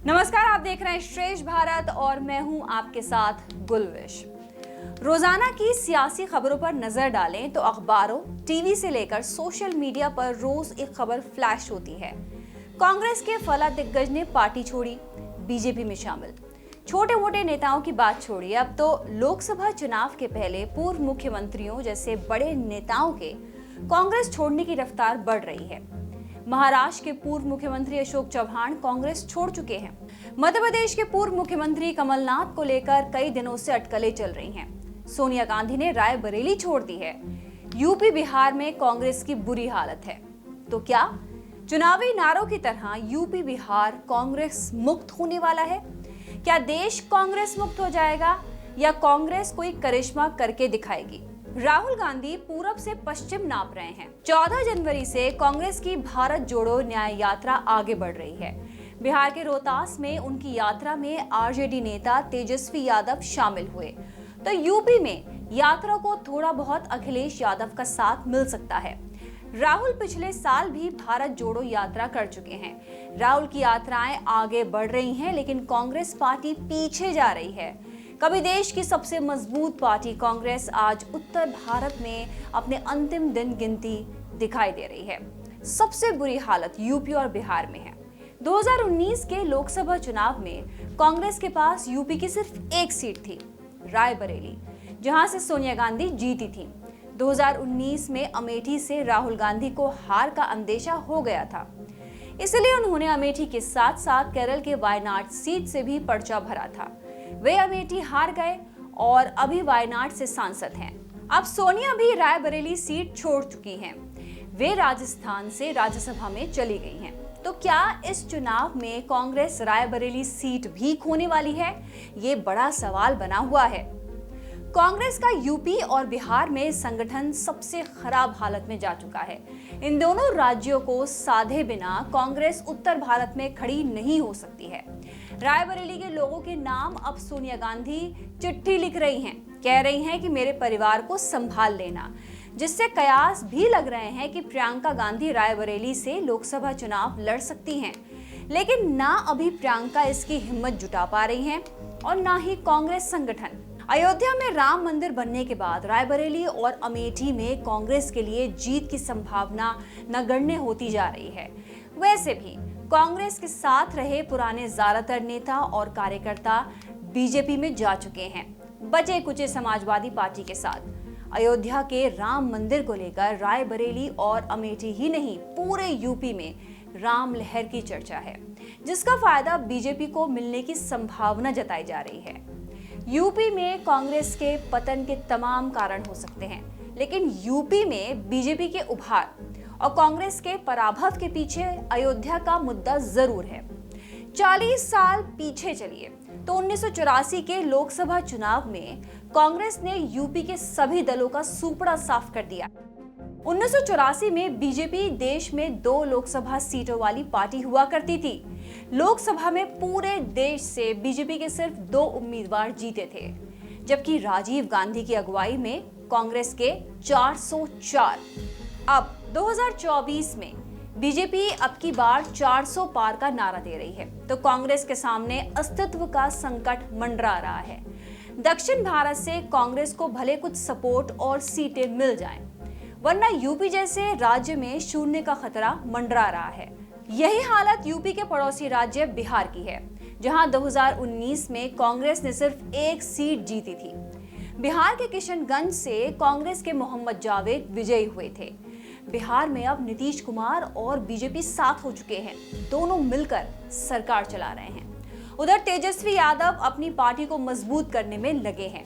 नमस्कार, आप देख रहे हैं श्रेष्ठ भारत और मैं हूं आपके साथ गुलविश। रोजाना की सियासी खबरों पर नजर डालें तो अखबारों, टीवी से लेकर सोशल मीडिया पर रोज एक खबर फ्लैश होती है। कांग्रेस के फला दिग्गज ने पार्टी छोड़ी, बीजेपी में शामिल। छोटे मोटे नेताओं की बात छोड़िए, अब तो लोकसभा चुनाव के पहले पूर्व मुख्यमंत्रियों जैसे बड़े नेताओं के कांग्रेस छोड़ने की रफ्तार बढ़ रही है। महाराष्ट्र के पूर्व मुख्यमंत्री अशोक चव्हाण कांग्रेस छोड़ चुके हैं। मध्य प्रदेश के पूर्व मुख्यमंत्री कमलनाथ को लेकर कई दिनों से अटकलें चल रही हैं। सोनिया गांधी ने रायबरेली छोड़ दी है। यूपी बिहार में कांग्रेस की बुरी हालत है। तो क्या चुनावी नारों की तरह यूपी बिहार कांग्रेस मुक्त होने वाला है? क्या देश कांग्रेस मुक्त हो जाएगा या कांग्रेस कोई करिश्मा करके दिखाएगी? राहुल गांधी पूरब से पश्चिम नाप रहे हैं। 14 जनवरी से कांग्रेस की भारत जोड़ो न्याय यात्रा आगे बढ़ रही है। बिहार के रोहतास में उनकी यात्रा में आरजेडी नेता तेजस्वी यादव शामिल हुए, तो यूपी में यात्रा को थोड़ा बहुत अखिलेश यादव का साथ मिल सकता है। राहुल पिछले साल भी भारत जोड़ो यात्रा कर चुके हैं। राहुल की यात्राएं आगे बढ़ रही हैं, लेकिन कांग्रेस पार्टी पीछे जा रही है। कभी देश की सबसे मजबूत पार्टी कांग्रेस आज उत्तर भारत में अपने अंतिम दिन गिनती दिखाई दे रही है। सबसे बुरी हालत यूपी और बिहार में है। 2019 के लोकसभा चुनाव में कांग्रेस के पास यूपी की सिर्फ एक सीट थी, रायबरेली, जहां से सोनिया गांधी जीती थी। 2019 में अमेठी से राहुल गांधी को हार का अंदेशा हो गया था, इसलिए उन्होंने अमेठी के साथ साथ केरल के वायनाड सीट से भी पर्चा भरा था। वे अमेठी हार गए और अभी वायनाड से सांसद हैं। अब सोनिया भी रायबरेली सीट छोड़ चुकी हैं। वे राजस्थान से राज्यसभा में चली गई हैं। तो क्या इस चुनाव में कांग्रेस रायबरेली सीट भी खोने वाली है? ये बड़ा सवाल बना हुआ है। कांग्रेस का यूपी और बिहार में संगठन सबसे खराब हालत में जा चुका है। इन दोनों राज्यों को साधे बिना कांग्रेस उत्तर भारत में खड़ी नहीं हो सकती है। रायबरेली के लोगों के नाम अब सोनिया गांधी चिट्ठी लिख रही हैं, कह रही हैं कि मेरे परिवार को संभाल लेना, जिससे कयास भी लग रहे हैं कि प्रियंका गांधी रायबरेली से लोकसभा चुनाव लड़ सकती हैं। लेकिन ना अभी प्रियंका इसकी हिम्मत जुटा पा रही हैं और ना ही कांग्रेस संगठन। अयोध्या में राम मंदिर बनने के बाद रायबरेली और अमेठी में कांग्रेस के लिए जीत की संभावना नगण्य होती जा रही है। वैसे भी कांग्रेस के साथ रहे पुराने ज्यादातर नेता और कार्यकर्ता बीजेपी में जा चुके हैं, बचे कुचे समाजवादी पार्टी के साथ। अयोध्या के राम मंदिर को लेकर रायबरेली और अमेठी ही नहीं, पूरे यूपी में राम लहर की चर्चा है, जिसका फायदा बीजेपी को मिलने की संभावना जताई जा रही है। यूपी में कांग्रेस के पतन के तमाम कारण हो सकते हैं, लेकिन यूपी में बीजेपी के उभार और कांग्रेस के पराभव के पीछे अयोध्या का मुद्दा जरूर है। 40 साल पीछे चलिए तो 1984 के लोकसभा चुनाव में कांग्रेस ने यूपी के सभी दलों का सूपड़ा साफ कर दिया। 1984 में बीजेपी देश में 2 लोकसभा सीटों वाली पार्टी हुआ करती थी। लोकसभा में पूरे देश से बीजेपी के सिर्फ 2 उम्मीदवार जीते थे, जबकि राजीव गांधी की अगुवाई में कांग्रेस के 404। अब 2024 में बीजेपी अब की बार 400 पार का नारा दे रही है, तो कांग्रेस के सामने अस्तित्व का संकट मंडरा रहा है। दक्षिण भारत से कांग्रेस को भले कुछ सपोर्ट और सीटें मिल जाएं, वरना यूपी जैसे राज्य में शून्य का खतरा मंडरा रहा है। यही हालत यूपी के पड़ोसी राज्य बिहार की है, जहां 2019 में कांग्रेस ने सिर्फ 1 सीट जीती थी। बिहार के किशनगंज से कांग्रेस के मोहम्मद जावेद विजयी हुए थे। बिहार में अब नीतीश कुमार और बीजेपी साथ हो चुके हैं, दोनों मिलकर सरकार चला रहे हैं। उधर तेजस्वी यादव अपनी पार्टी को मजबूत करने में लगे हैं।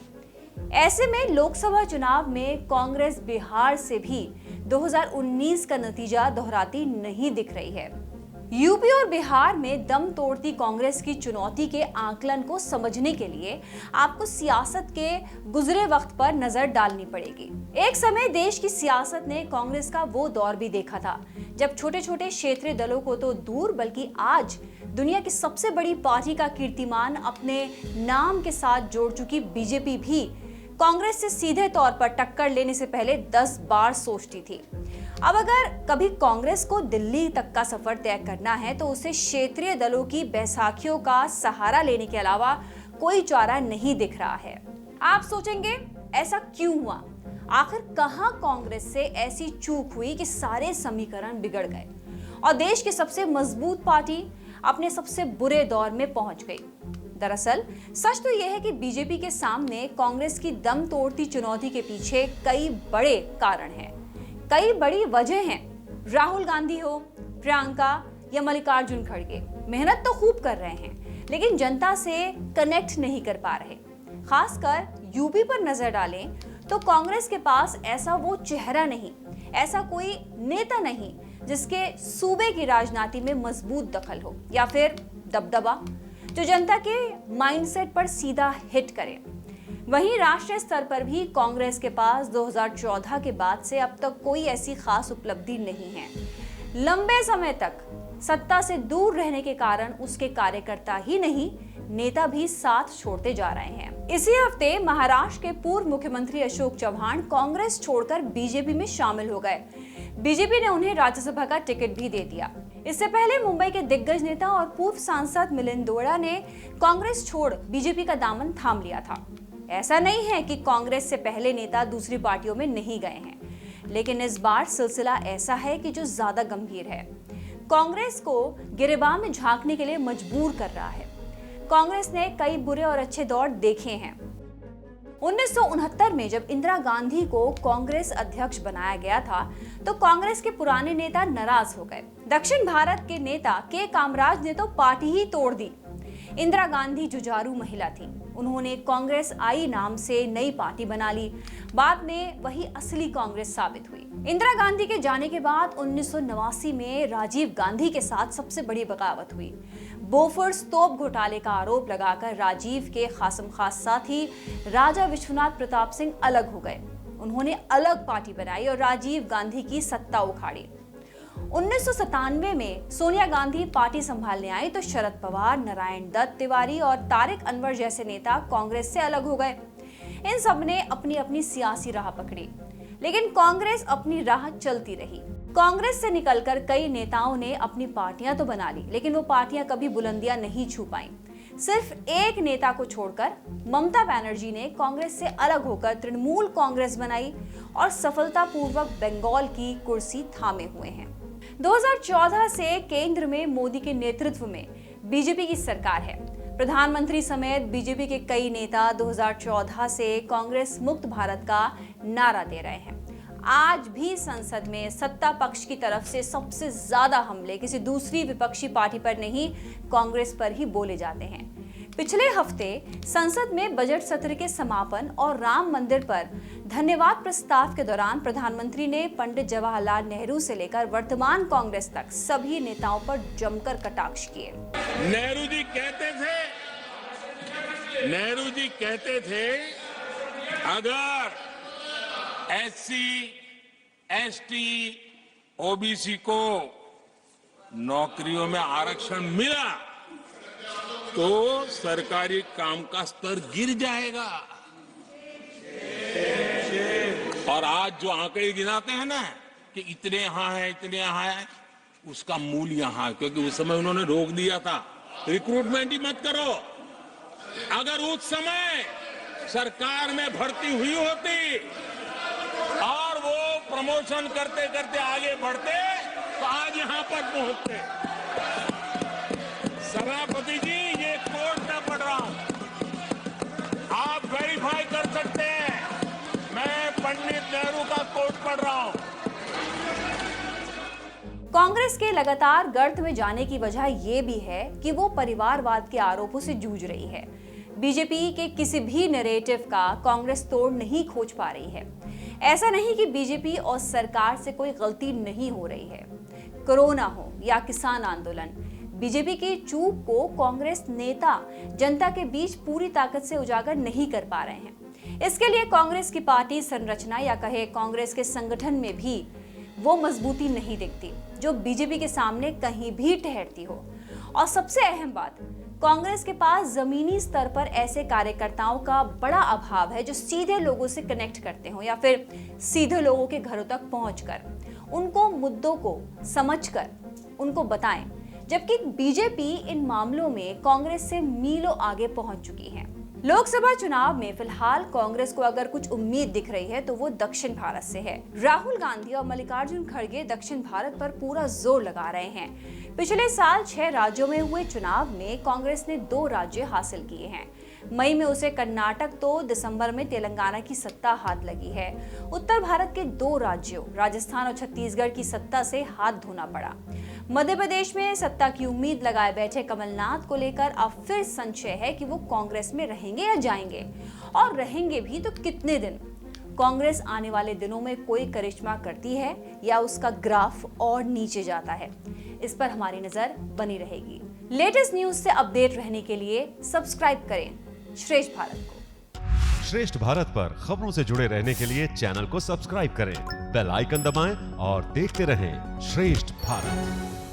ऐसे में लोकसभा चुनाव में कांग्रेस बिहार से भी 2019 का नतीजा दोहराती नहीं दिख रही है। यूपी और बिहार में दम तोड़ती कांग्रेस की चुनौती के आकलन को समझने के लिए आपको सियासत के गुजरे वक्त पर नजर डालनी पड़ेगी। एक समय देश की सियासत ने कांग्रेस का वो दौर भी देखा था जब छोटे छोटे क्षेत्रीय दलों को तो दूर, बल्कि आज दुनिया की सबसे बड़ी पार्टी का कीर्तिमान अपने नाम के साथ जोड़ चुकी बीजेपी भी कांग्रेस से सीधे तौर पर टक्कर लेने से पहले 10 बार सोचती थी। अब अगर कभी कांग्रेस को दिल्ली तक का सफर तय करना है तो उसे क्षेत्रीय दलों की बैसाखियों का सहारा लेने के अलावा कोई चारा नहीं दिख रहा है। आप सोचेंगे ऐसा क्यों हुआ? आखिर कहां कांग्रेस से ऐसी चूक हुई कि सारे समीकरण बिगड़ गए और देश की सबसे मजबूत पार्टी अपने सबसे बुरे दौर में पहुंच गई? दरअसल सच तो यह है कि बीजेपी के सामने कांग्रेस की दम तोड़ती चुनौती के पीछे कई बड़े कारण हैं, कई बड़ी वजह हैं। राहुल गांधी हो, प्रियंका या मल्लिकार्जुन खड़गे मेहनत तो खूब कर रहे हैं, लेकिन जनता से कनेक्ट नहीं कर पा रहे। खासकर यूपी पर नजर डालें तो कांग्रेस के पास ऐसा वो चेहरा नहीं, ऐसा कोई नेता नहीं जिसके सूबे की राजनीति में मजबूत दखल हो या फिर दबदबा जो जनता के माइंडसेट पर सीधा हिट करे। वहीं राष्ट्रीय स्तर पर भी कांग्रेस के पास 2014 के बाद से अब तक कोई ऐसी खास उपलब्धि नहीं है। लंबे समय तक सत्ता से दूर रहने के कारण उसके कार्यकर्ता ही नहीं, नेता भी साथ छोड़ते जा रहे हैं। इसी हफ्ते महाराष्ट्र के पूर्व मुख्यमंत्री अशोक चव्हाण कांग्रेस छोड़कर बीजेपी में शामिल हो गए। बीजेपी ने उन्हें राज्यसभा का टिकट भी दे दिया। इससे पहले मुंबई के दिग्गज नेता और पूर्व सांसद मिलिंद देवड़ा ने कांग्रेस छोड़ बीजेपी का दामन थाम लिया था। ऐसा नहीं है कि कांग्रेस से पहले नेता दूसरी पार्टियों में नहीं गए हैं, लेकिन इस बार सिलसिला ऐसा है कि जो ज्यादा गंभीर है, कांग्रेस को गिरेबान में झांकने के लिए मजबूर कर रहा है। कांग्रेस ने कई बुरे और अच्छे दौर देखे हैं। 1969 में जब इंदिरा गांधी को कांग्रेस अध्यक्ष बनाया गया था तो कांग्रेस के पुराने नेता नाराज हो गए। दक्षिण भारत के नेता के कामराज ने तो पार्टी ही तोड़ दी। इंदिरा गांधी जुझारू महिला थी, उन्होंने कांग्रेस आई नाम से नई पार्टी बना ली। बाद में वही असली कांग्रेस साबित हुई। इंदिरा गांधी के जाने के बाद 1989 में राजीव गांधी के साथ सबसे बड़ी बगावत हुई। बोफोर्स तोप घोटाले का आरोप लगाकर राजीव के खासम खास साथी राजा विश्वनाथ प्रताप सिंह अलग हो गए। उन्होंने अलग पार्टी बनाई और राजीव गांधी की सत्ता उखाड़ी। 1997 में सोनिया गांधी पार्टी संभालने आई तो शरद पवार, नारायण दत्त तिवारी और तारिक अनवर जैसे नेता कांग्रेस से अलग हो गए। इन सब ने अपनी अपनी सियासी राह पकड़ी, लेकिन कांग्रेस अपनी राह चलती रही। कांग्रेस से निकलकर कई नेताओं ने अपनी पार्टियां तो बना ली, लेकिन वो पार्टियां कभी बुलंदियां नहीं छू पाईं। सिर्फ एक नेता को छोड़कर ममता बनर्जी ने कांग्रेस से अलग होकर तृणमूल कांग्रेस बनाई और सफलतापूर्वक बंगाल की कुर्सी थामे हुए हैं। 2014 से केंद्र में मोदी के नेतृत्व में बीजेपी की सरकार है। प्रधानमंत्री समेत बीजेपी के कई नेता 2014 से कांग्रेस मुक्त भारत का नारा दे रहे हैं। आज भी संसद में सत्ता पक्ष की तरफ से सबसे ज्यादा हमले किसी दूसरी विपक्षी पार्टी पर नहीं, कांग्रेस पर ही बोले जाते हैं। पिछले हफ्ते संसद में बजट सत्र के समापन और राम मंदिर पर धन्यवाद प्रस्ताव के दौरान प्रधानमंत्री ने पंडित जवाहरलाल नेहरू से लेकर वर्तमान कांग्रेस तक सभी नेताओं पर जमकर कटाक्ष किए। नेहरू जी कहते थे अगर एससी, एसटी, ओबीसी को नौकरियों में आरक्षण मिला तो सरकारी काम का स्तर गिर जाएगा। और आज जो आंकड़े गिनाते हैं ना कि इतने यहां है, इतने यहां है, उसका मूल यहां है, क्योंकि उस समय उन्होंने रोक दिया था रिक्रूटमेंट ही मत करो। अगर उस समय सरकार में भर्ती हुई होती और वो प्रमोशन करते करते आगे बढ़ते तो आज यहां पर पहुंचते। सभापति जी, ये कोर्ट में पढ़ रहा हूं, आप वेरीफाई कर सकते हैं, मैं पंडित नेहरू का कोर्ट पढ़ रहा हूं। कांग्रेस के लगातार गर्त में जाने की वजह यह भी है कि वो परिवारवाद के आरोपों से जूझ रही है। बीजेपी के किसी भी नैरेटिव का कांग्रेस तोड़ नहीं खोज पा रही है। ऐसा नहीं कि बीजेपी और सरकार से कोई गलती नहीं हो रही है। कोरोना हो या किसान आंदोलन, बीजेपी की चूक को कांग्रेस नेता जनता के बीच पूरी ताकत से उजागर नहीं कर पा रहे हैं। इसके लिए कांग्रेस की पार्टी संरचना या कहे कांग्रेस के संगठन में भी वो मजबूती नहीं दिखती जो बीजेपी के सामने कहीं भी ठहरती हो। और सबसे अहम बात, कांग्रेस के पास जमीनी स्तर पर ऐसे कार्यकर्ताओं का बड़ा अभाव है जो सीधे लोगों से कनेक्ट करते हो या फिर सीधे लोगों के घरों तक पहुंचकर उनको मुद्दों को समझकर उनको बताएं, जबकि बीजेपी इन मामलों में कांग्रेस से मीलों आगे पहुंच चुकी है। लोकसभा चुनाव में फिलहाल कांग्रेस को अगर कुछ उम्मीद दिख रही है तो वो दक्षिण भारत से है। राहुल गांधी और मल्लिकार्जुन खड़गे दक्षिण भारत पर पूरा जोर लगा रहे हैं। पिछले साल 6 राज्यों में हुए चुनाव में कांग्रेस ने 2 राज्य हासिल किए हैं। मई में उसे कर्नाटक तो दिसंबर में तेलंगाना की सत्ता हाथ लगी है। उत्तर भारत के 2 राज्यों राजस्थान और छत्तीसगढ़ की सत्ता से हाथ धोना पड़ा। मध्य प्रदेश में सत्ता की उम्मीद लगाए बैठे कमलनाथ को लेकर अब फिर संशय है कि वो कांग्रेस में रहेंगे या जाएंगे, और रहेंगे भी तो कितने दिन। कांग्रेस आने वाले दिनों में कोई करिश्मा करती है या उसका ग्राफ और नीचे जाता है, इस पर हमारी नजर बनी रहेगी। लेटेस्ट न्यूज से अपडेट रहने के लिए सब्सक्राइब करें श्रेष्ठ भारत को। श्रेष्ठ भारत पर खबरों से जुड़े रहने के लिए चैनल को सब्सक्राइब करें, बेल आइकन दबाएं और देखते रहें श्रेष्ठ भारत।